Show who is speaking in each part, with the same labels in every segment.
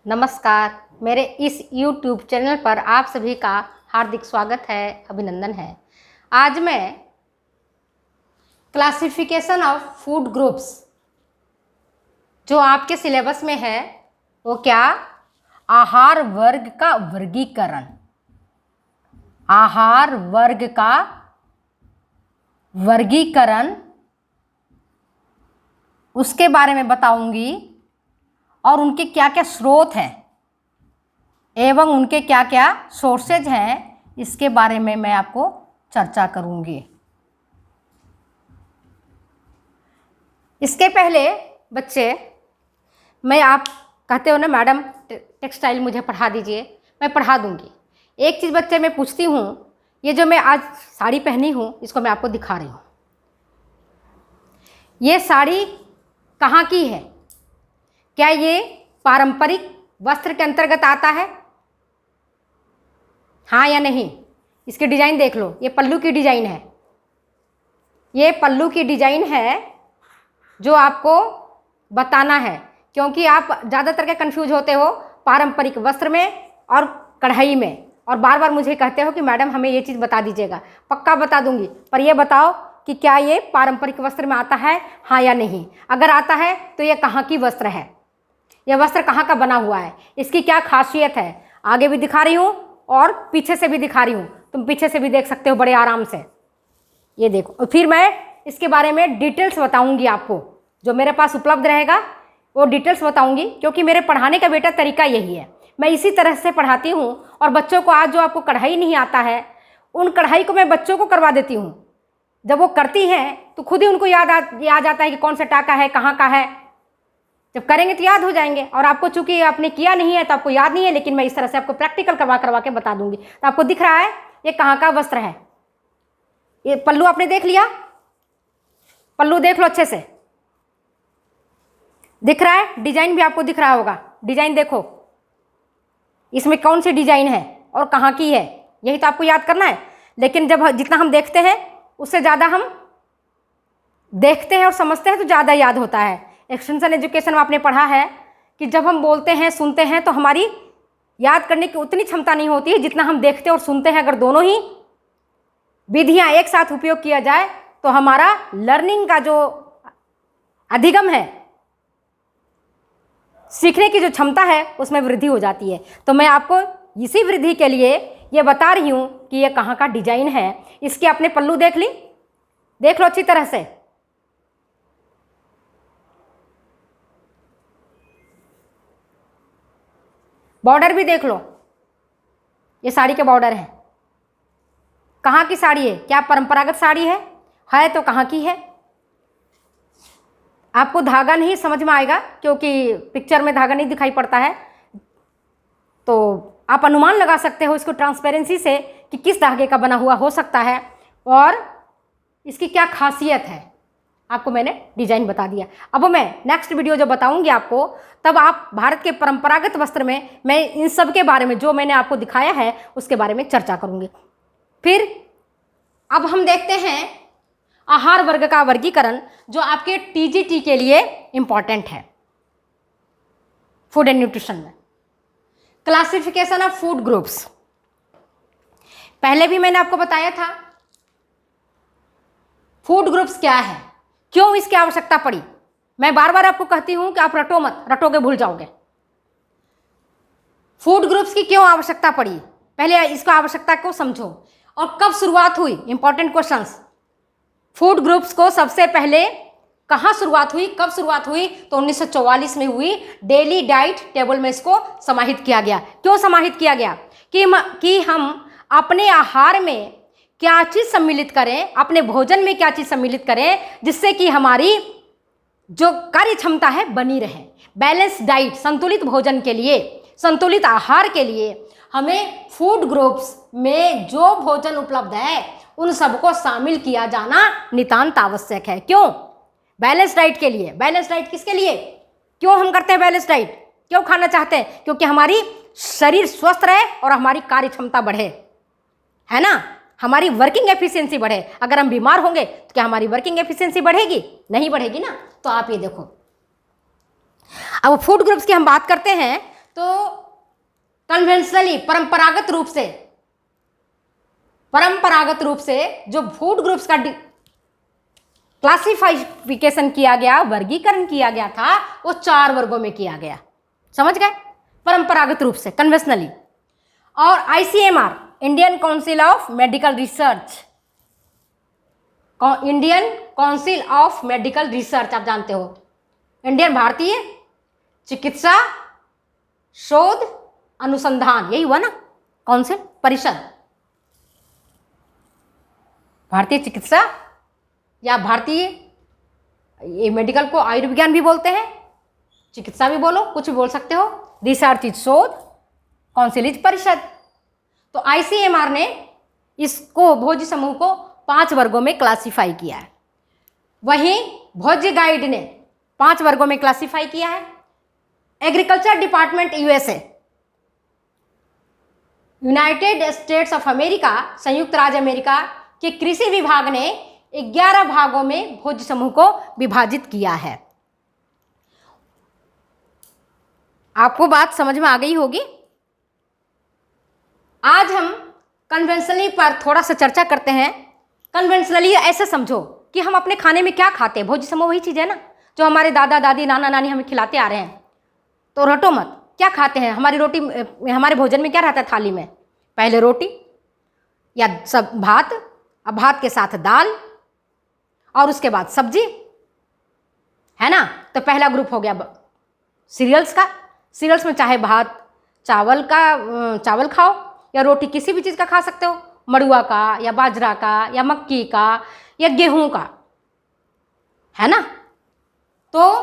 Speaker 1: नमस्कार। मेरे इस YouTube चैनल पर आप सभी का हार्दिक स्वागत है, अभिनंदन है। आज मैं क्लासिफिकेशन ऑफ फूड ग्रुप्स जो आपके सिलेबस में है वो क्या, आहार वर्ग का वर्गीकरण, आहार वर्ग का वर्गीकरण उसके बारे में बताऊंगी और उनके क्या क्या स्रोत हैं एवं उनके क्या क्या सोर्सेज हैं, इसके बारे में मैं आपको चर्चा करूंगी। इसके पहले बच्चे, मैं आप कहते हो ना मैडम टेक्सटाइल मुझे पढ़ा दीजिए, मैं पढ़ा दूंगी। एक चीज़ बच्चे मैं पूछती हूँ, ये जो मैं आज साड़ी पहनी हूँ इसको मैं आपको दिखा रही हूँ। ये साड़ी कहाँ की है? क्या ये पारंपरिक वस्त्र के अंतर्गत आता है? हाँ या नहीं? इसकी डिजाइन देख लो, ये पल्लू की डिजाइन है, ये पल्लू की डिजाइन है जो आपको बताना है, क्योंकि आप ज़्यादातर के कंफ्यूज होते हो पारंपरिक वस्त्र में और कढ़ाई में, और बार बार मुझे कहते हो कि मैडम हमें ये चीज़ बता दीजिएगा। पक्का बता दूंगी, पर ये बताओ कि क्या ये पारंपरिक वस्त्र में आता है, हाँ या नहीं? अगर आता है तो ये कहाँ की वस्त्र है, यह वस्त्र कहाँ का बना हुआ है, इसकी क्या खासियत है? आगे भी दिखा रही हूँ और पीछे से भी दिखा रही हूँ, तुम पीछे से भी देख सकते हो बड़े आराम से। ये देखो, फिर मैं इसके बारे में डिटेल्स बताऊंगी आपको, जो मेरे पास उपलब्ध रहेगा वो डिटेल्स बताऊंगी, क्योंकि मेरे पढ़ाने का बेटा तरीका यही है। मैं इसी तरह से पढ़ाती हूँ और बच्चों को आज जो आपको कढ़ाई नहीं आता है, उन कढ़ाई को मैं बच्चों को करवा देती हूँ। जब वो करती हैं तो खुद ही उनको याद आ जाता है कि कौन सा टाका है, कहाँ का है। जब करेंगे तो याद हो जाएंगे, और आपको चूंकि आपने किया नहीं है तो आपको याद नहीं है, लेकिन मैं इस तरह से आपको प्रैक्टिकल करवा के बता दूंगी। तो आपको दिख रहा है ये कहाँ का वस्त्र है। ये पल्लू आपने देख लिया, पल्लू देख लो अच्छे से, दिख रहा है? डिजाइन भी आपको दिख रहा होगा, डिजाइन देखो इसमें कौन सी डिजाइन है और कहाँ की है, यही तो आपको याद करना है। लेकिन जब जितना हम देखते हैं उससे ज़्यादा हम देखते हैं और समझते हैं तो ज़्यादा याद होता है। एक्सटेंशन एजुकेशन में आपने पढ़ा है कि जब हम बोलते हैं सुनते हैं तो हमारी याद करने की उतनी क्षमता नहीं होती है जितना हम देखते और सुनते हैं। अगर दोनों ही विधियां एक साथ उपयोग किया जाए तो हमारा लर्निंग का जो अधिगम है, सीखने की जो क्षमता है, उसमें वृद्धि हो जाती है। तो मैं आपको इसी वृद्धि के लिए ये बता रही हूँ कि ये कहाँ का डिजाइन है। इसके अपने पल्लू देख लो अच्छी तरह से, बॉर्डर भी देख लो, ये साड़ी के बॉर्डर हैं। कहाँ की साड़ी है? क्या परंपरागत साड़ी है तो कहाँ की है? आपको धागा नहीं समझ में आएगा क्योंकि पिक्चर में धागा नहीं दिखाई पड़ता है, तो आप अनुमान लगा सकते हो इसको ट्रांसपेरेंसी से कि किस धागे का बना हुआ हो सकता है और इसकी क्या खासियत है। आपको मैंने डिजाइन बता दिया। अब मैं नेक्स्ट वीडियो जो बताऊंगी आपको, तब आप भारत के परंपरागत वस्त्र में मैं इन सब के बारे में जो मैंने आपको दिखाया है उसके बारे में चर्चा करूंगी। फिर अब हम देखते हैं आहार वर्ग का वर्गीकरण, जो आपके टीजीटी के लिए इंपॉर्टेंट है फूड एंड न्यूट्रिशन में। क्लासिफिकेशन ऑफ फूड ग्रुप्स, पहले भी मैंने आपको बताया था फूड ग्रुप्स क्या है, क्यों इसकी आवश्यकता पड़ी। मैं बार बार आपको कहती हूं कि आप रटो मत, रटोगे भूल जाओगे। फूड ग्रुप्स की क्यों आवश्यकता पड़ी, पहले इसको आवश्यकता को समझो। और कब शुरुआत हुई, इंपॉर्टेंट क्वेश्चंस। फूड ग्रुप्स को सबसे पहले कहाँ शुरुआत हुई, कब शुरुआत हुई? तो 1944 में हुई। डेली डाइट टेबल में इसको समाहित किया गया। क्यों समाहित किया गया? कि हम अपने आहार में क्या चीज़ सम्मिलित करें, अपने भोजन में क्या चीज़ सम्मिलित करें, जिससे कि हमारी जो कार्य क्षमता है बनी रहे। बैलेंस डाइट, संतुलित भोजन के लिए, संतुलित आहार के लिए हमें फूड ग्रुप्स में जो भोजन उपलब्ध है उन सबको शामिल किया जाना नितांत आवश्यक है। क्यों? बैलेंस डाइट के लिए। बैलेंस डाइट किसके लिए, क्यों हम करते हैं बैलेंस डाइट, क्यों खाना चाहते हैं? क्योंकि हमारी शरीर स्वस्थ रहे और हमारी कार्य क्षमता बढ़े, है ना, हमारी वर्किंग एफिशिएंसी बढ़े। अगर हम बीमार होंगे तो क्या हमारी वर्किंग एफिशिएंसी बढ़ेगी? नहीं बढ़ेगी ना। तो आप ये देखो, अब फूड ग्रुप्स की हम बात करते हैं तो कन्वेंशनली परंपरागत रूप से जो फूड ग्रुप्स का क्लासिफिकेशन किया गया, वर्गीकरण किया गया था, वो 4 वर्गों में किया गया। समझ गए? परंपरागत रूप से, कन्वेंशनली। और ICMR, Indian council of medical research, Indian council of medical research आप जानते हो, इंडियन भारतीय चिकित्सा शोध अनुसंधान, यही हुआ ना काउंसिल, परिषद। भारतीय चिकित्सा या भारतीय, ये मेडिकल को आयुर्विज्ञान भी बोलते हैं, चिकित्सा भी बोलो, कुछ भी बोल सकते हो। रिसर्च इज शोध, काउंसिल इज परिषद। तो आईसीएमआर ने इसको, भोज्य समूह को 5 वर्गों में क्लासिफाई किया है। वहीं भोज्य गाइड ने 5 वर्गों में क्लासिफाई किया है। Agriculture department USA, United states of America, संयुक्त राज्य अमेरिका के कृषि विभाग ने 11 भागों में भोज्य समूह को विभाजित किया है। आपको बात समझ में आ गई होगी। आज हम कन्वेंशनली पर थोड़ा सा चर्चा करते हैं। कन्वेंशनली ऐसे समझो कि हम अपने खाने में क्या खाते हैं। भोज्य समूह वही चीज़ है ना जो हमारे दादा दादी नाना नानी हमें खिलाते आ रहे हैं। तो रटो मत, क्या खाते हैं। हमारी रोटी, हमारे भोजन में क्या रहता है थाली में? पहले रोटी या सब भात, अब भात के साथ दाल, और उसके बाद सब्जी, है ना। तो पहला ग्रुप हो गया सीरियल्स का। सीरियल्स में चाहे भात चावल खाओ या रोटी किसी भी चीज़ का खा सकते हो, मड़ुआ का या बाजरा का या मक्की का या गेहूं का, है ना। तो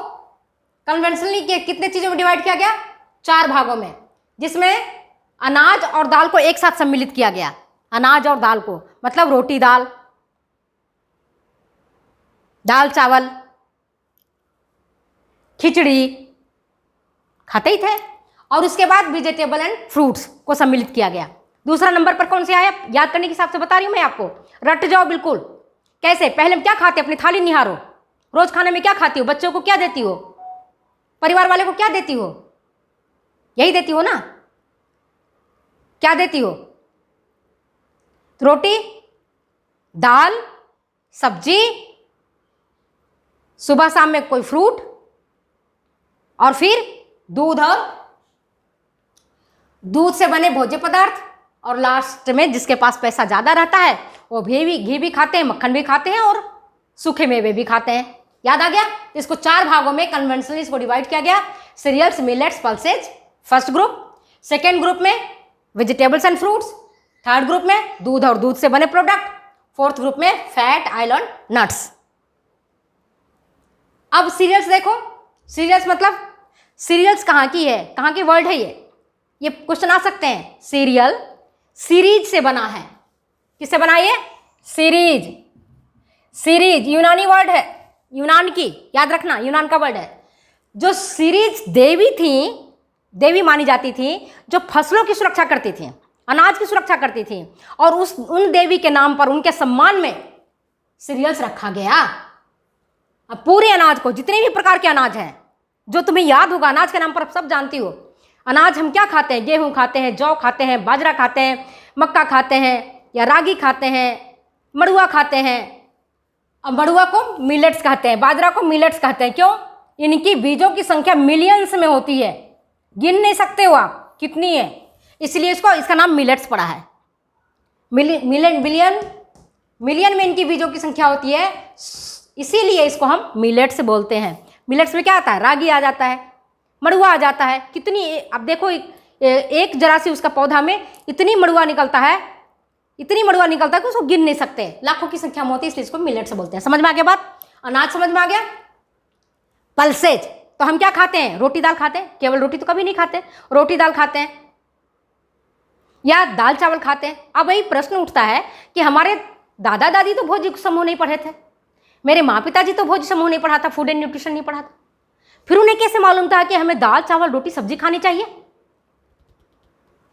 Speaker 1: कन्वेंशनली के कितने चीज़ों में डिवाइड किया गया? 4 भागों में, जिसमें अनाज और दाल को एक साथ सम्मिलित किया गया। अनाज और दाल को मतलब रोटी दाल, दाल चावल, खिचड़ी खाते ही थे। और उसके बाद वेजिटेबल एंड फ्रूट्स को सम्मिलित किया गया। दूसरा नंबर पर कौन से आया? याद करने के हिसाब से बता रही हूं मैं आपको, रट जाओ बिल्कुल। कैसे? पहले हम क्या खाते? अपनी थाली निहारो। रोज खाने में क्या खाती हो? बच्चों को क्या देती हो? परिवार वाले को क्या देती हो? यही देती हो ना। क्या देती हो? रोटी, दाल, सब्जी, सुबह शाम में कोई फ्रूट, और फिर दूध और दूध से बने भोज्य पदार्थ, और लास्ट में जिसके पास पैसा ज़्यादा रहता है वो घी भी खाते हैं, मक्खन भी खाते हैं और सूखे मेवे भी खाते हैं। याद आ गया? इसको 4 भागों में कन्वेंशनली इसको डिवाइड किया गया। Cereals, millets, pulses first group. Second group में vegetables and fruits. Third group में दूध और दूध से बने प्रोडक्ट। फोर्थ ग्रुप में फैट, ऑयल और नट्स। अब सीरियल्स देखो। सीरियल्स मतलब सीरियल्स कहाँ की है, कहाँ की वर्ड है ये क्वेश्चन आ सकते हैं। सीरियल सीरीज से बना है। किससे बना है? सीरीज। सीरीज यूनानी वर्ड है, यूनान की, याद रखना यूनान का वर्ड है। जो सीरीज देवी थी, देवी मानी जाती थी, जो फसलों की सुरक्षा करती थी, अनाज की सुरक्षा करती थी, और उन देवी के नाम पर, उनके सम्मान में सीरियल्स रखा गया। अब पूरे अनाज को, जितने भी प्रकार के अनाज हैं जो तुम्हें याद होगा, अनाज के नाम पर आप सब जानती हो। अनाज हम क्या खाते हैं? गेहूं खाते हैं, जौ खाते हैं, बाजरा खाते हैं, मक्का खाते हैं या रागी खाते हैं, मड़ुआ खाते हैं। अब मड़ुआ को मिलेट्स कहते हैं, बाजरा को मिलेट्स कहते हैं। क्यों? इनकी बीजों की संख्या मिलियंस में होती है, गिन नहीं सकते हो आप कितनी है, इसलिए इसका नाम मिलेट्स पड़ा है। मिलियन में इनकी बीजों की संख्या होती है, इसीलिए इसको हम मिलेट्स बोलते हैं। मिलेट्स में क्या आता है? रागी आ जाता है, मड़ुआ आ जाता है। कितनी, अब देखो एक जरा सी उसका पौधा में इतनी मड़ुआ निकलता है, इतनी मड़ुआ निकलता है कि उसको गिन नहीं सकते, लाखों की संख्या में होती है, इसलिए इसको मिलेट्स बोलते हैं। समझ में आ गया बात? अनाज समझ में आ गया। पल्सेज तो हम क्या खाते हैं? रोटी दाल खाते हैं। केवल रोटी तो कभी नहीं खाते, रोटी दाल खाते हैं या दाल चावल खाते हैं। अब वही प्रश्न उठता है कि हमारे दादा दादी तो भोज्य समूह नहीं पढ़े थे, मेरे माँ पिताजी तो भोज्य समूह नहीं पढ़ा था, फूड एंड न्यूट्रिशन नहीं पढ़ा था, फिर उन्हें कैसे मालूम था कि हमें दाल चावल रोटी सब्जी खानी चाहिए?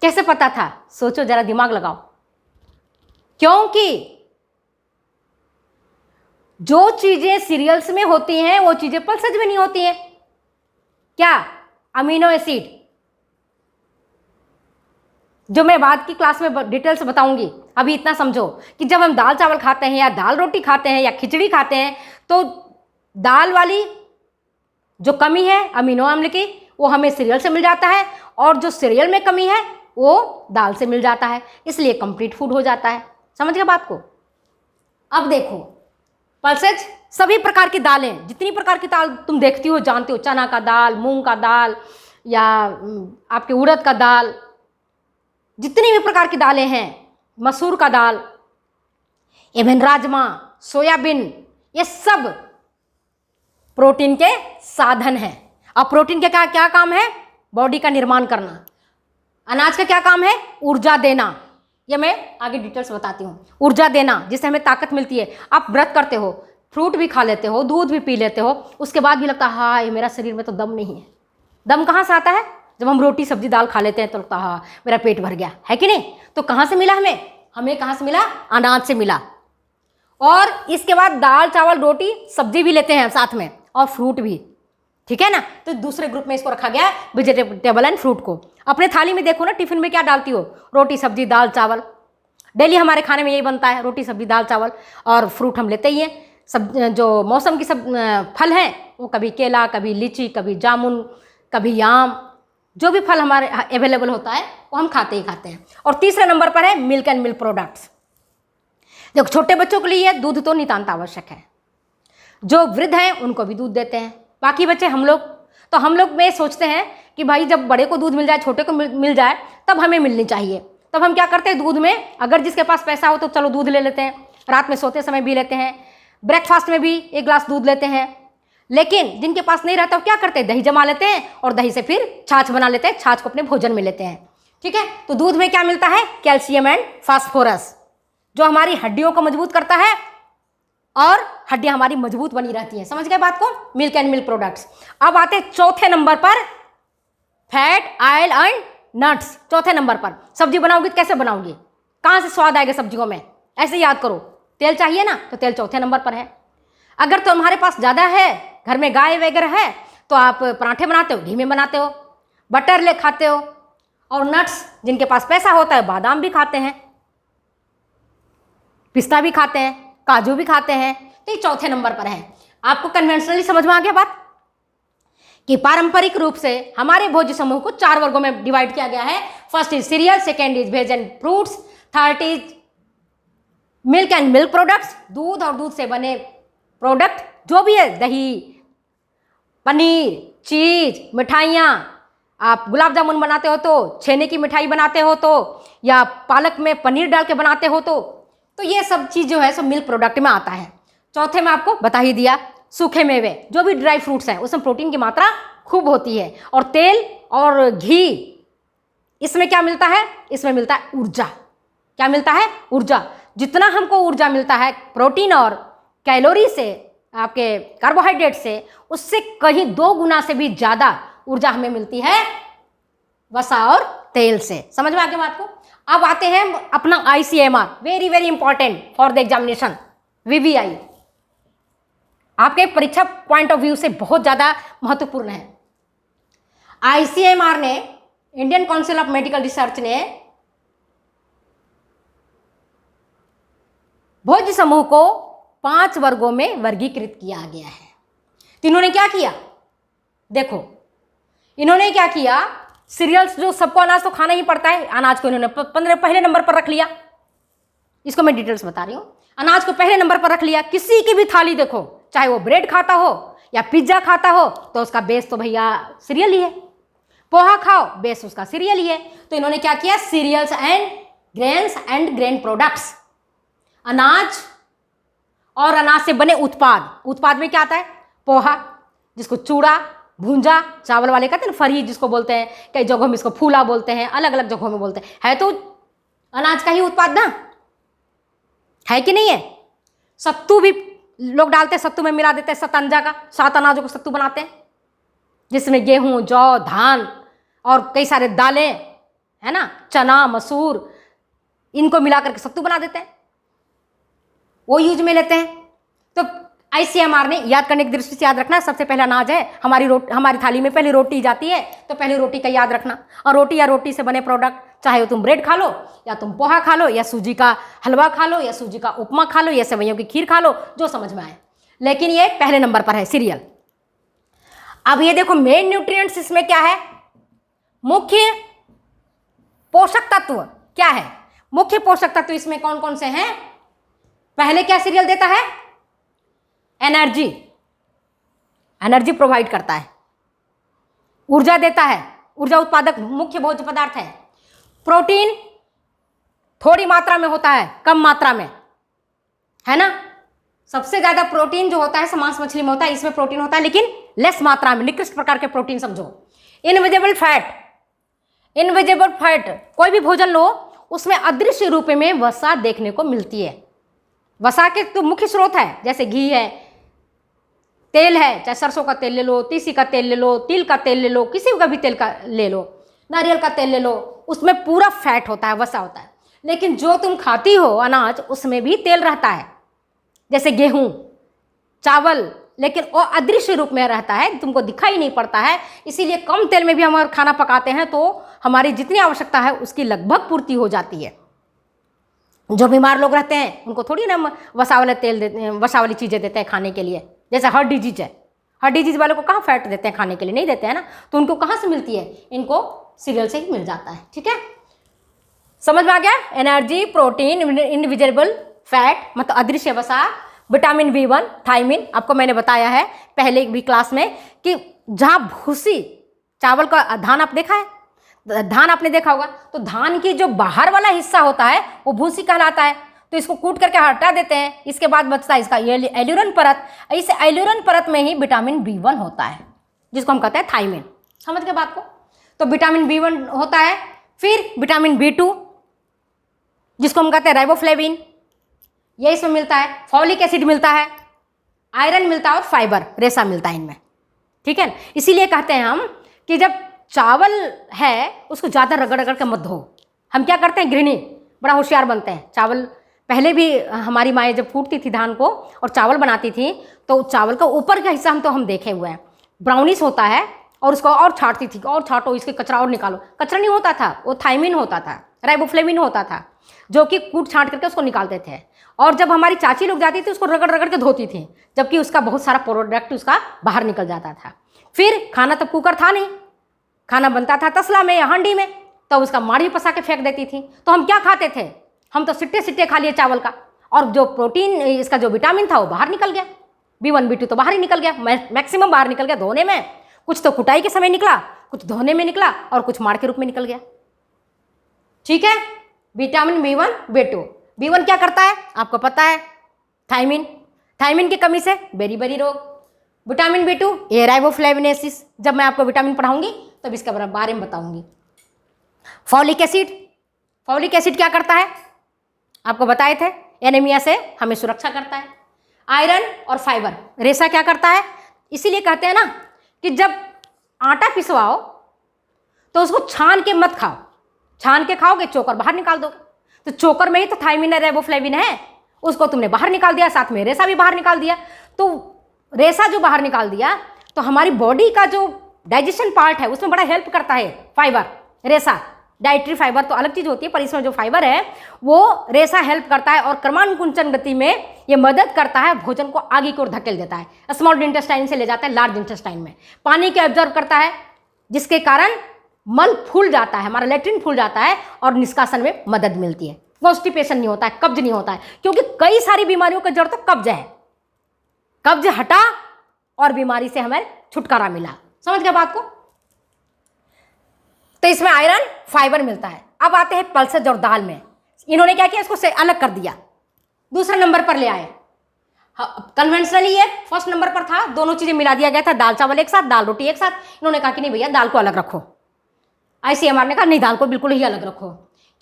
Speaker 1: कैसे पता था? सोचो जरा, दिमाग लगाओ। क्योंकि जो चीजें सीरियल्स में होती हैं वो चीजें पल्सेज में नहीं होती हैं। क्या? अमीनो एसिड, जो मैं बाद की क्लास में डिटेल से बताऊंगी। अभी इतना समझो कि जब हम दाल चावल खाते हैं या दाल रोटी खाते हैं या खिचड़ी खाते हैं तो दाल वाली जो कमी है अमीनो अम्ल की वो हमें सीरियल से मिल जाता है, और जो सीरियल में कमी है वो दाल से मिल जाता है, इसलिए कंप्लीट फूड हो जाता है। समझ गए बात को? अब देखो पल्सेज, सभी प्रकार की दालें, जितनी प्रकार की दाल तुम देखती हो जानते हो, चना का दाल, मूंग का दाल या आपके उड़द का दाल, जितनी भी प्रकार की दालें हैं, मसूर का दाल, इवन राजमा, सोयाबीन, ये सब प्रोटीन के साधन हैं। अब प्रोटीन के क्या काम है? बॉडी का निर्माण करना। अनाज का क्या काम है? ऊर्जा देना। ये मैं आगे डिटेल्स बताती हूँ। ऊर्जा देना जिससे हमें ताकत मिलती है। आप व्रत करते हो, फ्रूट भी खा लेते हो, दूध भी पी लेते हो, उसके बाद भी लगता है हाँ मेरा शरीर में तो दम नहीं है। दम कहाँ से आता है? जब हम रोटी सब्जी दाल खा लेते हैं तो लगता है हाँ मेरा पेट भर गया, है कि नहीं? तो कहाँ से मिला हमें कहाँ से मिला? अनाज से मिला। और इसके बाद दाल चावल रोटी सब्जी भी लेते हैं साथ में, और फ्रूट भी, ठीक है ना? तो दूसरे ग्रुप में इसको रखा गया है, वेजिटेबल एंड फ्रूट को। अपने थाली में देखो ना, टिफिन में क्या डालती हो? रोटी सब्जी दाल चावल। डेली हमारे खाने में यही बनता है, रोटी सब्जी दाल चावल, और फ्रूट हम लेते ही हैं। सब जो मौसम की सब फल हैं वो कभी केला, कभी लीची, कभी जामुन, कभी आम, जो भी फल हमारे अवेलेबल होता है वो हम खाते ही खाते हैं। और तीसरे नंबर पर है मिल्क एंड मिल्क प्रोडक्ट्स। जो छोटे बच्चों के लिए दूध तो नितांत आवश्यक है, जो वृद्ध हैं उनको भी दूध देते हैं। बाकी बच्चे हम लोग में सोचते हैं कि भाई जब बड़े को दूध मिल जाए, छोटे को मिल जाए, तब हमें मिलनी चाहिए। तब हम क्या करते हैं? दूध में अगर जिसके पास पैसा हो तो चलो दूध ले लेते हैं, रात में सोते समय भी लेते हैं, ब्रेकफास्ट में भी एक ग्लास दूध लेते हैं। लेकिन जिनके पास नहीं रहता वो क्या करते हैं? दही जमा लेते हैं और दही से फिर छाछ बना लेते हैं, छाछ को अपने भोजन में लेते हैं, ठीक है? तो दूध में क्या मिलता है? कैल्शियम एंड फास्फोरस, जो हमारी हड्डियों को मजबूत करता है और हड्डियां हमारी मजबूत बनी रहती हैं। समझ गए बात को? Milk and milk products. अब आते चौथे नंबर पर, फैट, ऑयल एंड नट्स। चौथे नंबर पर सब्जी बनाओगी तो कैसे बनाओगी? कहाँ से स्वाद आएगा सब्जियों में? ऐसे याद करो, तेल चाहिए ना, तो तेल चौथे नंबर पर है। अगर तुम्हारे पास ज़्यादा है, घर में गाय वगैरह है, तो आप पराठे बनाते हो, घी में बनाते हो, बटर ले खाते हो। और नट्स, जिनके पास पैसा होता है बादाम भी खाते हैं, पिस्ता भी खाते हैं, काजू भी खाते हैं। तो ये चौथे नंबर पर है। आपको कन्वेंशनली समझ में आ गया बात कि पारंपरिक रूप से हमारे भोज्य समूह को 4 वर्गों में डिवाइड किया गया है। First is cereal, second is veg and fruits, third is milk and milk products, दूध और दूध से बने प्रोडक्ट जो भी है, दही, पनीर, चीज, मिठाइयाँ। आप गुलाब जामुन बनाते हो तो, छेने की मिठाई बनाते हो तो, या पालक में पनीर डाल के बनाते हो तो ये सब चीज़ जो है सब मिल्क प्रोडक्ट में आता है। चौथे में आपको बता ही दिया, सूखे मेवे, जो भी ड्राई फ्रूट्स हैं उसमें प्रोटीन की मात्रा खूब होती है। और तेल और घी, इसमें क्या मिलता है? इसमें मिलता है ऊर्जा। क्या मिलता है? ऊर्जा। जितना हमको ऊर्जा मिलता है प्रोटीन और कैलोरी से, आपके कार्बोहाइड्रेट से, उससे कहीं 2 गुना से भी ज़्यादा ऊर्जा हमें मिलती है वसा और तेल से। समझ में आ गया बात को? अब आते हैं अपना ICMR, very very important for the examination, VVI। आपके परीक्षा पॉइंट ऑफ व्यू से बहुत ज़्यादा महत्वपूर्ण है। ICMR ने, Indian council of medical research ने, भोज्य समूह को 5 वर्गों में वर्गीकृत किया गया है। तो इन्होंने क्या किया? देखो, इन्होंने क्या किया? सीरियल्स, जो सबको अनाज तो खाना ही पड़ता है, अनाज को इन्होंने पहले नंबर पर रख लिया। इसको मैं डिटेल्स बता रही हूँ। अनाज को पहले नंबर पर रख लिया। किसी की भी थाली देखो, चाहे वो ब्रेड खाता हो या पिज्जा खाता हो, तो उसका बेस तो भैया सीरियल ही है। पोहा खाओ, बेस उसका सीरियल ही है। तो इन्होंने क्या किया? Cereals and grains and grain products, अनाज और अनाज से बने उत्पाद में क्या आता है? पोहा, जिसको चूड़ा, भूंजा चावल वाले कहते हैं ना, फरी जिसको बोलते हैं, कई जगहों में इसको फूला बोलते हैं, अलग अलग जगहों में बोलते हैं। है तो अनाज का ही उत्पाद ना, है कि नहीं है? सत्तू भी लोग डालते हैं, सत्तू में मिला देते हैं सतंजा का, 7 अनाजों को सत्तू बनाते हैं, जिसमें गेहूं, जौ, धान और कई सारे दालें, है ना, चना, मसूर, इनको मिला करके सत्तू बना देते हैं, वो यूज में लेते हैं। तो ICMR ने याद करने की दृष्टि से याद रखना, सबसे पहला अनाज है हमारी थाली में पहले रोटी जाती है, तो पहले रोटी का याद रखना। और रोटी या रोटी से बने प्रोडक्ट, चाहे वो तुम ब्रेड खा लो, या तुम पोहा खा लो, या सूजी का हलवा खा लो, या सूजी का उपमा खा लो, या सेवइयों की खीर खा लो, जो समझ में आए, लेकिन ये पहले नंबर पर है सीरियल। अब ये देखो मेन न्यूट्रिएंट्स इसमें क्या है, मुख्य पोषक तत्व क्या है, मुख्य पोषक तत्व इसमें कौन कौन से हैं। पहले क्या सीरियल देता है, एनर्जी, एनर्जी प्रोवाइड करता है, ऊर्जा देता है, ऊर्जा उत्पादक मुख्य भोज्य पदार्थ है। प्रोटीन थोड़ी मात्रा में होता है, कम मात्रा में, है ना। सबसे ज्यादा प्रोटीन जो होता है मांस मछली में होता है, इसमें प्रोटीन होता है लेकिन लेस मात्रा में, निकृष्ट प्रकार के प्रोटीन समझो। इनविजिबल फैट, इनविजिबल फैट कोई भी भोजन लो उसमें अदृश्य रूप में वसा देखने को मिलती है। वसा के तो मुख्य स्रोत है, जैसे घी है, तेल है, चाहे सरसों का तेल ले लो, तीसी का तेल ले लो, तिल का तेल ले लो, किसी का भी तेल का ले लो, नारियल का तेल ले लो, उसमें पूरा फैट होता है, वसा होता है। लेकिन जो तुम खाती हो अनाज, उसमें भी तेल रहता है, जैसे गेहूं, चावल, लेकिन वो अदृश्य रूप में रहता है, तुमको दिखाई नहीं पड़ता है। इसीलिए कम तेल में भी हम अगर खाना पकाते हैं तो हमारी जितनी आवश्यकता है उसकी लगभग पूर्ति हो जाती है। जो बीमार लोग रहते हैं उनको थोड़ी ना वसा वाले तेल देते हैं, वसा वाली चीज़ें देते हैं खाने के लिए। जैसे हार्ट डिजीज है, हार्ट डिजीज वालों को कहाँ फैट देते हैं खाने के लिए, नहीं देते हैं ना, तो उनको कहाँ से मिलती है, इनको सीरियल से ही मिल जाता है। ठीक है, समझ में आ गया। एनर्जी, प्रोटीन, इनविजिबल फैट मतलब अदृश्य वसा, विटामिन B1, थायमिन, आपको मैंने बताया है पहले भी क्लास में कि जहाँ भूसी चावल का धान आप देखा है, धान आपने देखा होगा, तो धान की जो बाहर वाला हिस्सा होता है वो भूसी कहलाता है, तो इसको कूट करके हटा देते हैं। इसके बाद बचता है इसका एल्यूरन परत, इस एल्यूरन परत में ही विटामिन B1 होता है, जिसको हम कहते हैं थायमिन। समझ गए बात को। तो विटामिन B1 होता है, फिर विटामिन B2 जिसको हम कहते हैं राइबोफ्लेविन, ये इसमें मिलता है, फॉलिक एसिड मिलता है, आयरन मिलता है और फाइबर, रेशा मिलता है इनमें। ठीक है, इसीलिए कहते हैं हम कि जब चावल है उसको ज़्यादा रगड़ रगड़ के मत धो। हम क्या करते हैं, गृहिणी बड़ा होशियार बनते हैं। चावल पहले भी हमारी माएँ जब कूटती थी धान को और चावल बनाती थी, तो चावल का ऊपर का हिस्सा हम देखे हुए हैं, ब्राउनिश होता है, और उसको और छाँटती थी, और छाँटो इसके कचरा और निकालो। कचरा नहीं होता था, वो थायमिन होता था, राइबोफ्लेविन होता था, जो कि कूट छाँट करके उसको निकालते थे। और जब हमारी चाची लोग जाती थी उसको रगड़ रगड़ के धोती थी, जबकि उसका बहुत सारा प्रोडक्ट उसका बाहर निकल जाता था। फिर खाना तब कुकर था नहीं, खाना बनता था तसला में या हांडी में, तो उसका माड़ी पसा के फेंक देती थी। तो हम क्या खाते थे, हम तो सिट्टे सिट्टे खा लिए चावल का, और जो प्रोटीन इसका जो विटामिन था वो बाहर निकल गया, B1 B2 तो बाहर ही निकल गया, मैक्सिमम बाहर निकल गया धोने में। कुछ तो कुटाई के समय निकला, कुछ धोने में निकला, और कुछ माड़ के रूप में निकल गया। ठीक है, विटामिन B1 B2। B1 क्या करता है आपको पता है, थायमिन, थायमिन की कमी से बेरी बेरी रोग। विटामिन B2 ये राइबोफ्लेविनेसिस, जब मैं आपको विटामिन पढ़ाऊंगी तब इसके बारे में बताऊंगी। फॉलिक एसिड, फॉलिक एसिड क्या करता है आपको बताए थे, एनीमिया से हमें सुरक्षा करता है। आयरन और फाइबर, रेशा क्या करता है, इसीलिए कहते हैं ना कि जब आटा पिसवाओ तो उसको छान के मत खाओ, छान के खाओगे चोकर बाहर निकाल दोगे, तो चोकर में ही तो थायमिन है, राइबोफ्लेविन है, उसको तुमने बाहर निकाल दिया, साथ में रेशा भी बाहर निकाल दिया। तो रेशा जो बाहर निकाल दिया तो हमारी बॉडी का जो डाइजेशन पार्ट है उसमें बड़ा हेल्प करता है फाइबर, रेशा। डाइटरी फाइबर तो अलग चीज़ होती है, पर इसमें जो फाइबर है वो रेशा हेल्प करता है, और क्रमानुकुंचन गति में ये मदद करता है, भोजन को आगे की ओर धकेल देता है, स्मॉल इंटेस्टाइन से ले जाता है लार्ज इंटेस्टाइन में, पानी के ऑब्जर्व करता है, जिसके कारण मल फूल जाता है, हमारा लेट्रिन फूल जाता है, और निष्कासन में मदद मिलती है। कॉन्स्टिपेशन नहीं होता है, कब्ज नहीं होता है, क्योंकि कई सारी बीमारियों का जड़ तो कब्ज है, कब्ज हटा और बीमारी से हमें छुटकारा मिला। समझ गए बात को। तो इसमें आयरन फाइबर मिलता है। अब आते हैं पल्सेज और दाल में, इन्होंने क्या किया, इसको से अलग कर दिया, दूसरे नंबर पर ले आए। कन्वेंशनली ये फर्स्ट नंबर पर था, दोनों चीजें मिला दिया गया था, दाल चावल एक साथ, दाल रोटी एक साथ। इन्होंने कहा कि नहीं भैया दाल को अलग रखो। ICMR ने कहा नहीं, दाल को बिल्कुल ही अलग रखो,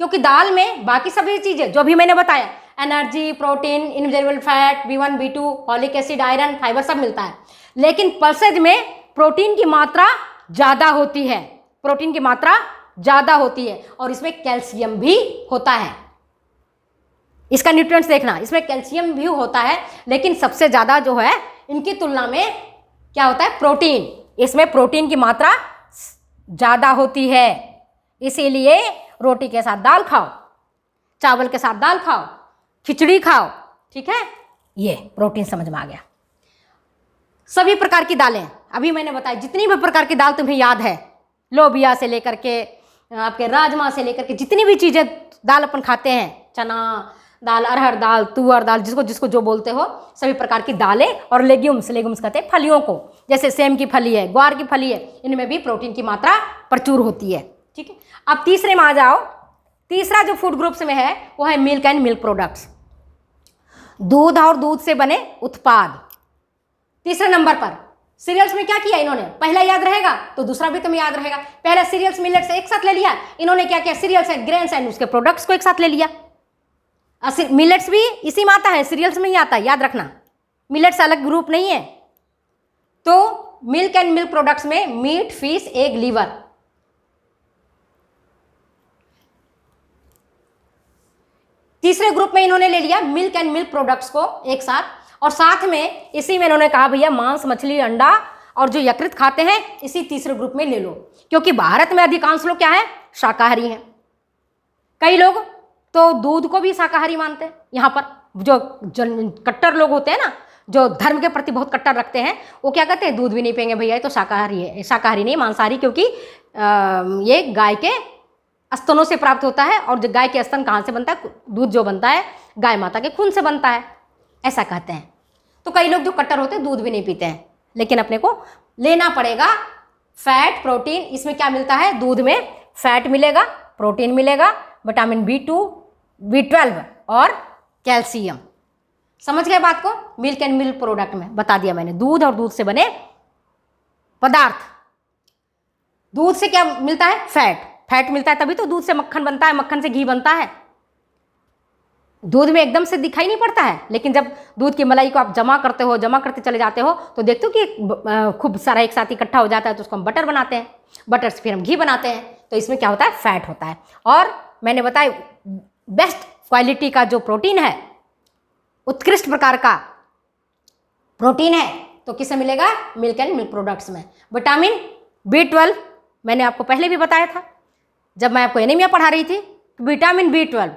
Speaker 1: क्योंकि दाल में बाकी सभी चीजें जो भी मैंने बताया, energy, protein, invisible fat, B1 B2, folic acid, iron, fibre सब मिलता है, लेकिन पल्सेज में प्रोटीन की मात्रा ज्यादा होती है, प्रोटीन की मात्रा ज्यादा होती है, और इसमें कैल्शियम भी होता है। इसका न्यूट्रिएंट्स देखना, इसमें कैल्शियम भी होता है, लेकिन सबसे ज़्यादा जो है इनकी तुलना में क्या होता है, प्रोटीन। इसमें प्रोटीन की मात्रा ज़्यादा होती है, इसीलिए रोटी के साथ दाल खाओ, चावल के साथ दाल खाओ, खिचड़ी खाओ, ठीक है। ये प्रोटीन समझ में आ गया। सभी प्रकार की दालें अभी मैंने बताई, जितनी भी प्रकार की दाल तुम्हें याद है, लोबिया से लेकर के आपके राजमा से लेकर के जितनी भी चीज़ें दाल अपन खाते हैं, चना दाल, अरहर दाल, तुअर दाल, जिसको जिसको जो बोलते हो, सभी प्रकार की दालें और लेग्यूम्स, लेग्यूम्स कहते हैं फलियों को, जैसे सेम की फली है, ग्वार की फली है, इनमें भी प्रोटीन की मात्रा प्रचुर होती है, ठीक है। अब तीसरे में आ जाओ। तीसरा जो फूड ग्रुप्स में है वो है मिल्क एंड मिल्क प्रोडक्ट्स, दूध और दूध से बने उत्पाद। तीसरे नंबर पर सीरियल्स में क्या किया इन्होंने, पहला याद रहेगा तो दूसरा भी तुम्हें याद रहेगा। पहला सीरियल्स मिलेट्स एक साथ ले लिया, इन्होंने क्या किया, सीरियल्स एंड ग्रेन्स एंड उसके प्रोडक्ट्स को एक साथ ले लिया। मिलेट्स भी इसी में आता है, सीरियल्स में ही आता है, याद रखना, मिलेट्स अलग ग्रुप नहीं है। तो मिल्क एंड मिल्क प्रोडक्ट्स में मीट, फिश, एग, लीवर। तीसरे ग्रुप में इन्होंने ले लिया मिल्क एंड मिल्क प्रोडक्ट्स को एक साथ, और साथ में इसी में इन्होंने कहा भैया मांस, मछली, अंडा और जो यकृत खाते हैं इसी तीसरे ग्रुप में ले लो, क्योंकि भारत में अधिकांश लोग क्या है, शाकाहारी हैं। कई लोग तो दूध को भी शाकाहारी मानते हैं। यहाँ पर जो कट्टर लोग होते हैं ना, जो धर्म के प्रति बहुत कट्टर रखते हैं, वो क्या कहते हैं, दूध भी नहीं पिएंगे भैया, ये तो शाकाहारी है। शाकाहारी नहीं, मांसाहारी, क्योंकि ये गाय के स्तनों से प्राप्त होता है, और जो गाय के स्तन कहाँ से बनता है, दूध जो बनता है गाय माता के खून से बनता है, ऐसा कहते हैं। तो कई लोग जो कट्टर होते हैं दूध भी नहीं पीते हैं, लेकिन अपने को लेना पड़ेगा फैट, प्रोटीन। इसमें क्या मिलता है, दूध में फैट मिलेगा, प्रोटीन मिलेगा, विटामिन B2, B12 और कैल्शियम। समझ गए बात को। मिल्क एंड मिल्क प्रोडक्ट में बता दिया मैंने, दूध और दूध से बने पदार्थ। दूध से क्या मिलता है, फैट मिलता है, तभी तो दूध से मक्खन बनता है, मक्खन से घी बनता है। दूध में एकदम से दिखाई नहीं पड़ता है, लेकिन जब दूध की मलाई को आप जमा करते हो, जमा करते चले जाते हो, तो देखते हो कि खूब सारा एक साथ इकट्ठा हो जाता है, तो उसको हम बटर बनाते हैं, बटर से फिर हम घी बनाते हैं। तो इसमें क्या होता है, फैट होता है। और मैंने बताया बेस्ट क्वालिटी का जो प्रोटीन है, उत्कृष्ट प्रकार का प्रोटीन है, तो किससे मिलेगा, मिल्क एंड मिल्क प्रोडक्ट्स में। विटामिन B12 मैंने आपको पहले भी बताया था जब मैं आपको एनीमिया पढ़ा रही थी। विटामिन B12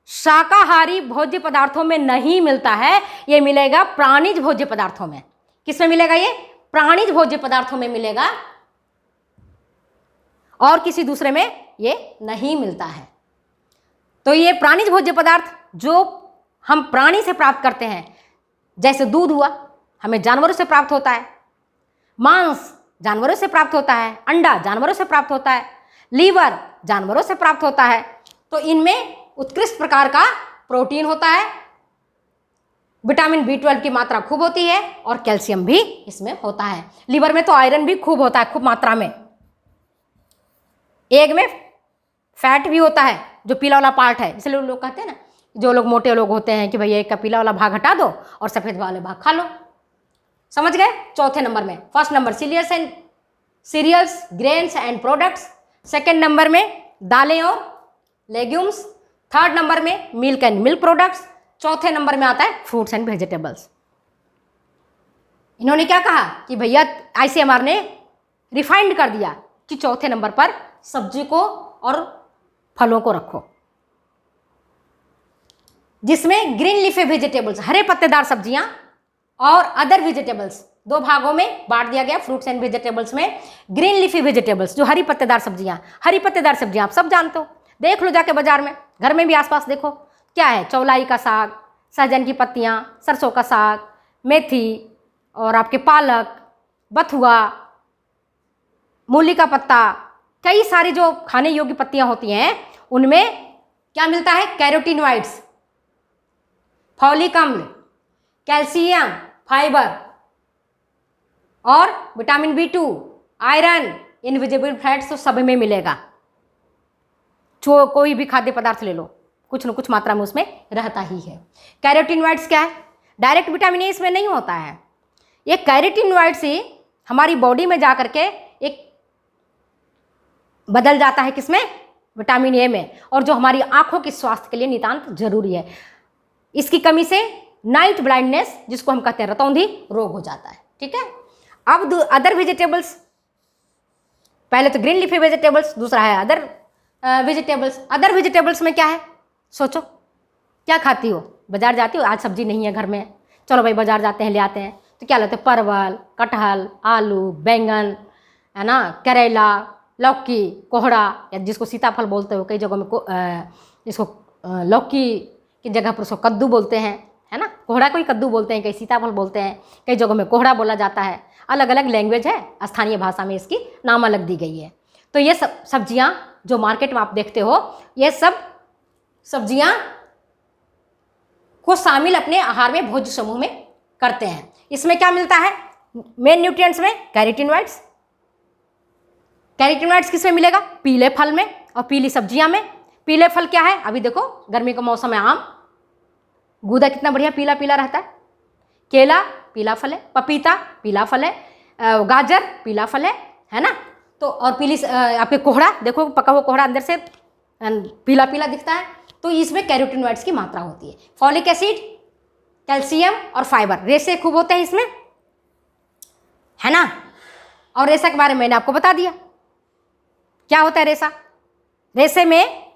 Speaker 1: शाकाहारी भोज्य पदार्थों में नहीं मिलता है, ये मिलेगा प्राणिज भोज्य पदार्थों में। किसमें मिलेगा, ये प्राणिज भोज्य पदार्थों में मिलेगा, और किसी दूसरे में ये नहीं मिलता है। तो ये प्राणिज भोज्य पदार्थ जो हम प्राणी से प्राप्त करते हैं, जैसे दूध हुआ हमें जानवरों से प्राप्त होता है, मांस जानवरों से प्राप्त होता है, अंडा जानवरों से प्राप्त होता है, लीवर जानवरों से प्राप्त होता है। तो इनमें उत्कृष्ट प्रकार का प्रोटीन होता है, विटामिन B12 की मात्रा खूब होती है, और कैल्शियम भी इसमें होता है। लीवर में तो आयरन भी खूब होता है, खूब मात्रा में। एग में फैट भी होता है, जो पीला वाला पार्ट है। इसलिए लोग कहते हैं ना, जो लोग मोटे लोग होते हैं, कि भैया एक का पीला वाला भाग हटा दो और सफ़ेद वाले भाग खा लो। समझ गए। चौथे नंबर में, first number cereals, grains and products. Second number में दालें और लेग्यूम्स। थर्ड नंबर में मिल्क एंड मिल्क प्रोडक्ट्स। चौथे नंबर में आता है फ्रूट्स एंड वेजिटेबल्स। इन्होंने क्या कहा कि भैया ICMR ने रिफाइंड कर दिया कि चौथे नंबर पर सब्जी को और फलों को रखो, जिसमें ग्रीन लीफी वेजिटेबल्स, हरे पत्तेदार सब्जियां, और अदर वेजिटेबल्स, दो भागों में बांट दिया गया। फ्रूट्स एंड वेजिटेबल्स में ग्रीन लीफी वेजिटेबल्स, जो हरी पत्तेदार सब्जियां। हरी पत्तेदार सब्जियां आप सब जानते हो, देख लो जाके बाजार में, घर में भी आसपास देखो क्या है, चौलाई का साग, सहजन की पत्तियां, सरसों का साग, मेथी, और आपके पालक, बथुआ, मूली का पत्ता, कई सारी जो खाने योग्य पत्तियां होती हैं, उनमें क्या मिलता है, कैरोटीनॉइड्स, फॉलिक अम्ल, कैल्शियम, फाइबर और vitamin B2, iron, invisible fats तो सब में मिलेगा। जो कोई भी खाद्य पदार्थ ले लो, कुछ न कुछ मात्रा में उसमें रहता ही है। कैरोटीनॉइड्स क्या है, डायरेक्ट विटामिन ए इसमें नहीं होता है। ये कैरोटीनॉइड्स ही हमारी बॉडी में जा करके एक बदल जाता है, किसमें, विटामिन ए में, और जो हमारी आंखों के स्वास्थ्य के लिए नितांत जरूरी है। इसकी कमी से नाइट ब्लाइंडनेस, जिसको हम कहते हैं रतौंधी रोग हो जाता है। ठीक है, अब अदर वेजिटेबल्स, पहले तो ग्रीन लीफी वेजिटेबल्स, दूसरा है अदर वेजिटेबल्स। अदर वेजिटेबल्स में क्या है, सोचो क्या खाती हो? बाजार जाती हो, आज सब्जी नहीं है घर में, चलो भाई बाजार जाते हैं ले आते हैं, तो क्या लेते हैं? परवल, कटहल, आलू, बैंगन, है ना, करेला, लौकी, कोहड़ा, या जिसको सीताफल बोलते हो, कई जगहों में इसको लौकी की जगह पर उसको कद्दू बोलते हैं, है ना। कोहड़ा को ही कद्दू बोलते हैं, कई सीताफल बोलते हैं, कई जगहों में कोहड़ा बोला जाता है। अलग अलग लैंग्वेज है, स्थानीय भाषा में इसकी नाम अलग दी गई है। तो ये सब सब्जियां जो मार्केट में आप देखते हो, ये सब सब्जियां को शामिल अपने आहार में भोज्य समूह में करते हैं। इसमें क्या मिलता है? मेन न्यूट्रिएंट्स में कैरोटीनॉइड्स। कैरोटीनॉइड्स किसमें मिलेगा? पीले फल में और पीली सब्जियां में। पीले फल क्या है? अभी देखो गर्मी का मौसम है, आम, गूदा कितना बढ़िया पीला पीला रहता है, केला पीला फल है, पपीता पीला फल है, गाजर पीला फल है ना। तो और पीली आपके कोहड़ा देखो, पका हुआ कोहड़ा अंदर से पीला पीला दिखता है। तो इसमें कैरोटीनॉइड्स की मात्रा होती है। फॉलिक एसिड, कैल्शियम और फाइबर, रेशे खूब होते हैं इसमें, है ना। और रेशा के बारे में मैंने आपको बता दिया, क्या होता है रेशा। रेशे में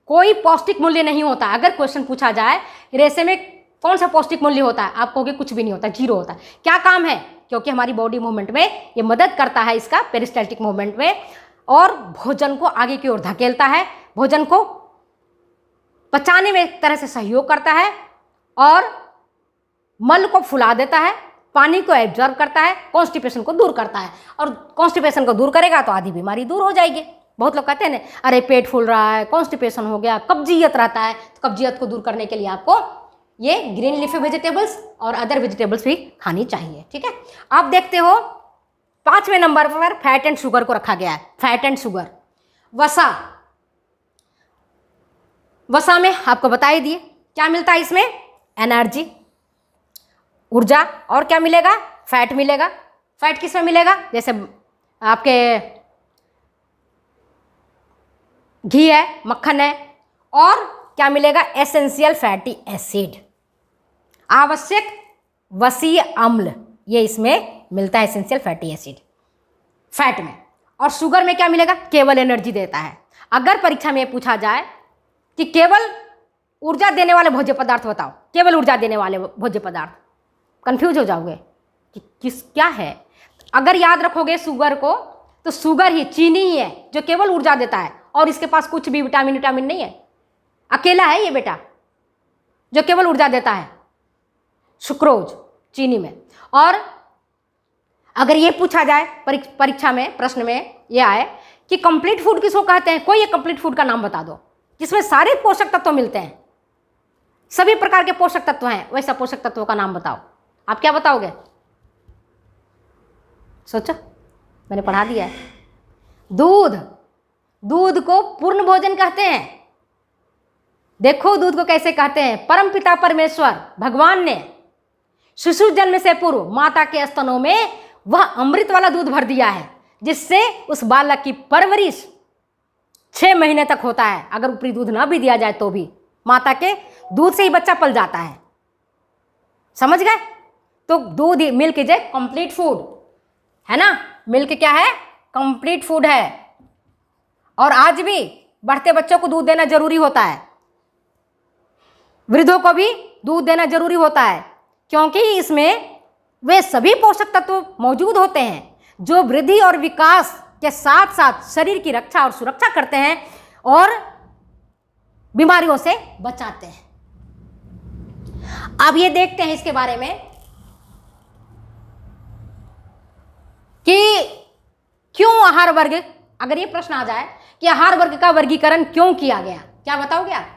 Speaker 1: कोई पौष्टिक मूल्य नहीं होता। अगर क्वेश्चन पूछा जाए रेशे में कौन सा पौष्टिक मूल्य होता है, आप कहोगे कुछ भी नहीं होता, जीरो होता है। क्या काम है? क्योंकि हमारी बॉडी मूवमेंट में ये मदद करता है, इसका पेरिस्टाल्टिक मूवमेंट में, और भोजन को आगे की ओर धकेलता है, भोजन को पचाने में एक तरह से सहयोग करता है, और मल को फुला देता है, पानी को एब्जॉर्ब करता है, कॉन्स्टिपेशन को दूर करता है। और कॉन्स्टिपेशन को दूर करेगा तो आधी बीमारी दूर हो जाएगी। बहुत लोग कहते हैं ना, अरे पेट फूल रहा है, कॉन्स्टिपेशन हो गया, कब्जियत रहता है, तो कब्जियत को दूर करने के लिए आपको ये ग्रीन लीफी वेजिटेबल्स और अदर वेजिटेबल्स भी खानी चाहिए। ठीक है, आप देखते हो 5वें नंबर पर फैट एंड शुगर को रखा गया है। फैट एंड शुगर, वसा। वसा में आपको बता ही दिए क्या मिलता है इसमें? एनर्जी, ऊर्जा, और क्या मिलेगा? फैट मिलेगा। फैट किसमें मिलेगा? जैसे आपके घी है, मक्खन है, और क्या मिलेगा? एसेंशियल फैटी एसिड, आवश्यक वसीय अम्ल, ये इसमें मिलता है, एसेंशियल फैटी एसिड फैट में। और शुगर में क्या मिलेगा? केवल एनर्जी देता है। अगर परीक्षा में पूछा जाए कि केवल ऊर्जा देने वाले भोज्य पदार्थ बताओ, केवल ऊर्जा देने वाले भोज्य पदार्थ, कंफ्यूज हो जाओगे कि किस क्या है। अगर याद रखोगे शुगर को, तो शुगर ही, चीनी ही है जो केवल ऊर्जा देता है, और इसके पास कुछ भी विटामिन नहीं है, अकेला है ये बेटा जो केवल ऊर्जा देता है, सुक्रोज चीनी में। और अगर ये पूछा जाए परीक्षा में, प्रश्न में ये आए कि कंप्लीट फूड किसको कहते हैं, कोई एक कंप्लीट फूड का नाम बता दो जिसमें सारे पोषक तत्व मिलते हैं, सभी प्रकार के पोषक तत्व हैं, वैसा पोषक तत्वों का नाम बताओ। आप क्या बताओगे? सोचो, मैंने पढ़ा दिया है। दूध, दूध को पूर्ण भोजन कहते हैं। देखो दूध को कैसे कहते हैं। परमपिता परमेश्वर भगवान ने शिशु जन्म से पूर्व माता के स्तनों में वह अमृत वाला दूध भर दिया है, जिससे उस बालक की परवरिश 6 महीने तक होता है। अगर ऊपरी दूध ना भी दिया जाए तो भी माता के दूध से ही बच्चा पल जाता है। समझ गए? तो दूध, milk is a complete food, है ना। मिल्क क्या है? कंप्लीट फूड है। और आज भी बढ़ते बच्चों को दूध देना जरूरी होता है, वृद्धों को भी दूध देना जरूरी होता है, क्योंकि इसमें वे सभी पोषक तत्व मौजूद होते हैं जो वृद्धि और विकास के साथ साथ शरीर की रक्षा और सुरक्षा करते हैं और बीमारियों से बचाते हैं। अब ये देखते हैं इसके बारे में कि क्यों आहार वर्ग, अगर ये प्रश्न आ जाए कि आहार वर्ग का वर्गीकरण क्यों किया गया, क्या बताओगे आप?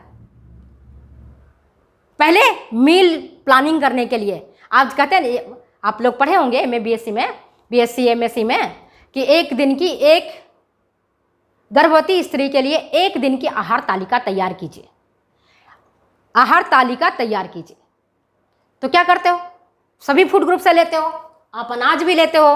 Speaker 1: पहले मील प्लानिंग करने के लिए, आज कहते हैं, आप लोग पढ़े होंगे एमए बीएससी में, बीएससी एमएससी में, कि एक दिन की, एक गर्भवती स्त्री के लिए एक दिन की आहार तालिका तैयार कीजिए। आहार तालिका तैयार कीजिए। तो क्या करते हो? सभी फूड ग्रुप से लेते हो, आप अनाज भी लेते हो,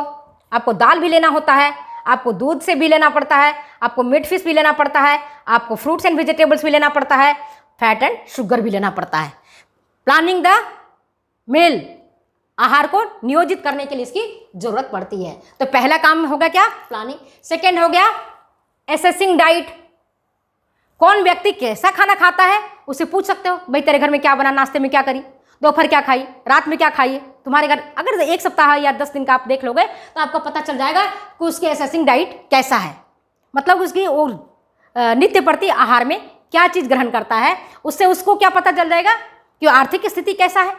Speaker 1: आपको दाल भी लेना होता है, आपको दूध से भी लेना पड़ता है, आपको मीट फिश भी लेना पड़ता है, आपको फ्रूट्स एंड वेजिटेबल्स भी लेना पड़ता है, फैट एंड शुगर भी लेना पड़ता है। प्लानिंग द मील, आहार को नियोजित करने के लिए इसकी जरूरत पड़ती है। तो पहला काम होगा क्या? प्लानिंग। सेकेंड हो गया एसेसिंग डाइट। कौन व्यक्ति कैसा खाना खाता है उसे पूछ सकते हो, भाई तेरे घर में क्या बना, नाश्ते में क्या करी, दोपहर क्या खाई, रात में क्या खाई। तुम्हारे घर अगर 1 सप्ताह या 10 दिन का आप देख लोगे तो आपको पता चल जाएगा कि उसकी एसेसिंग डाइट कैसा है, मतलब उसकी वो नित्य प्रति आहार में क्या चीज़ ग्रहण करता है। उससे उसको क्या पता चल जाएगा कि आर्थिक स्थिति कैसा है।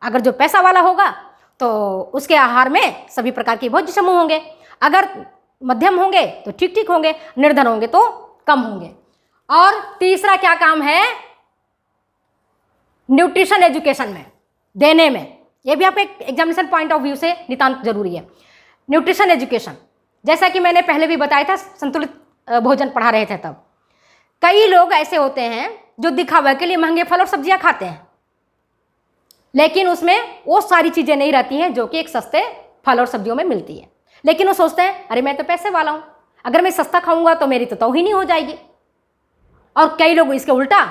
Speaker 1: अगर जो पैसा वाला होगा तो उसके आहार में सभी प्रकार के भोज्य समूह होंगे, अगर मध्यम होंगे तो ठीक ठीक होंगे, निर्धन होंगे तो कम होंगे। और तीसरा क्या काम है न्यूट्रिशन एजुकेशन में देने में, ये भी आप एक एग्जामिनेशन पॉइंट ऑफ व्यू से नितांत जरूरी है। न्यूट्रिशन एजुकेशन, जैसा कि मैंने पहले भी बताया था, संतुलित भोजन पढ़ा रहे थे तब। कई लोग ऐसे होते हैं जो दिखावे के लिए महंगे फल और सब्जियां खाते हैं, लेकिन उसमें वो सारी चीजें नहीं रहती हैं जो कि एक सस्ते फल और सब्जियों में मिलती है। लेकिन वो सोचते हैं अरे मैं तो पैसे वाला हूं, अगर मैं सस्ता खाऊंगा तो मेरी तो तौहीनी हो जाएगी। और कई लोग इसके उल्टा,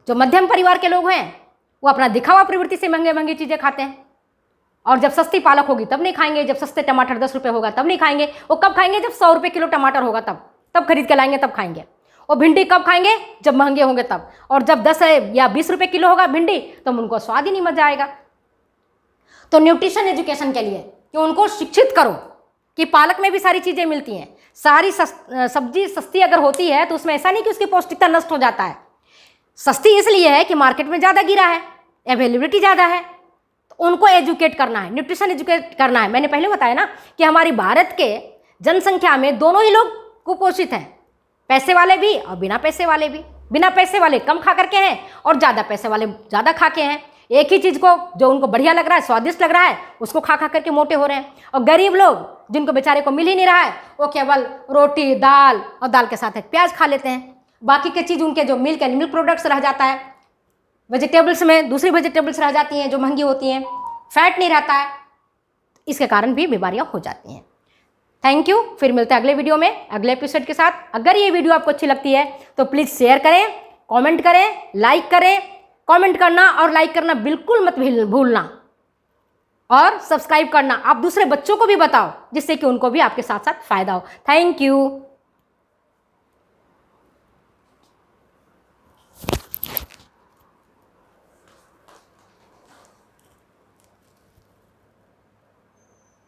Speaker 1: जो मध्यम परिवार के लोग हैं, वो अपना दिखावा प्रवृत्ति से महंगे महंगी चीजें खाते हैं, और जब सस्ती पालक होगी तब नहीं खाएंगे, जब सस्ते टमाटर 10 रुपये होगा तब नहीं खाएंगे। वो कब खाएंगे? जब 100 रुपये किलो टमाटर होगा तब खरीद के लाएंगे, तब खाएंगे। और भिंडी कब खाएंगे? जब महंगे होंगे तब। और जब 10 या 20 रुपये किलो होगा भिंडी, तब उनको स्वाद ही नहीं मजा आएगा। तो न्यूट्रिशन एजुकेशन के लिए कि उनको शिक्षित करो कि पालक में भी सारी चीजें मिलती हैं। सारी सब्जी सस्ती अगर होती है तो उसमें ऐसा नहीं कि उसकी पौष्टिकता नष्ट हो जाता है। सस्ती इसलिए है कि मार्केट में ज़्यादा गिरा है, अवेलेबिलिटी ज़्यादा है। तो उनको एजुकेट करना है, न्यूट्रिशन एजुकेट करना है। मैंने पहले बताया ना कि हमारी भारत के जनसंख्या में दोनों ही लोग कुपोषित हैं, पैसे वाले भी और बिना पैसे वाले भी। बिना पैसे वाले कम खा करके हैं और ज़्यादा पैसे वाले ज़्यादा खा के हैं। एक ही चीज़ को जो उनको बढ़िया लग रहा है, स्वादिष्ट लग रहा है, उसको खा खा करके मोटे हो रहे हैं। और गरीब लोग जिनको बेचारे को मिल ही नहीं रहा है, वो केवल रोटी दाल और दाल के साथ एक प्याज खा लेते हैं। बाकी के चीज़ उनके जो मिल्क एंड मिल्क प्रोडक्ट्स रह जाता है, वेजिटेबल्स में दूसरी वेजिटेबल्स रह जाती हैं जो महंगी होती हैं, फैट नहीं रहता है, इसके कारण भी बीमारियां हो जाती हैं। Thank you. फिर मिलते हैं अगले वीडियो में अगले एपिसोड के साथ। अगर ये वीडियो आपको अच्छी लगती है तो प्लीज़ शेयर करें, कमेंट करें, लाइक करें। कमेंट करना और लाइक करना बिल्कुल मत भूलना, और सब्सक्राइब करना। आप दूसरे बच्चों को भी बताओ जिससे कि उनको भी आपके साथ साथ फायदा हो। Thank you.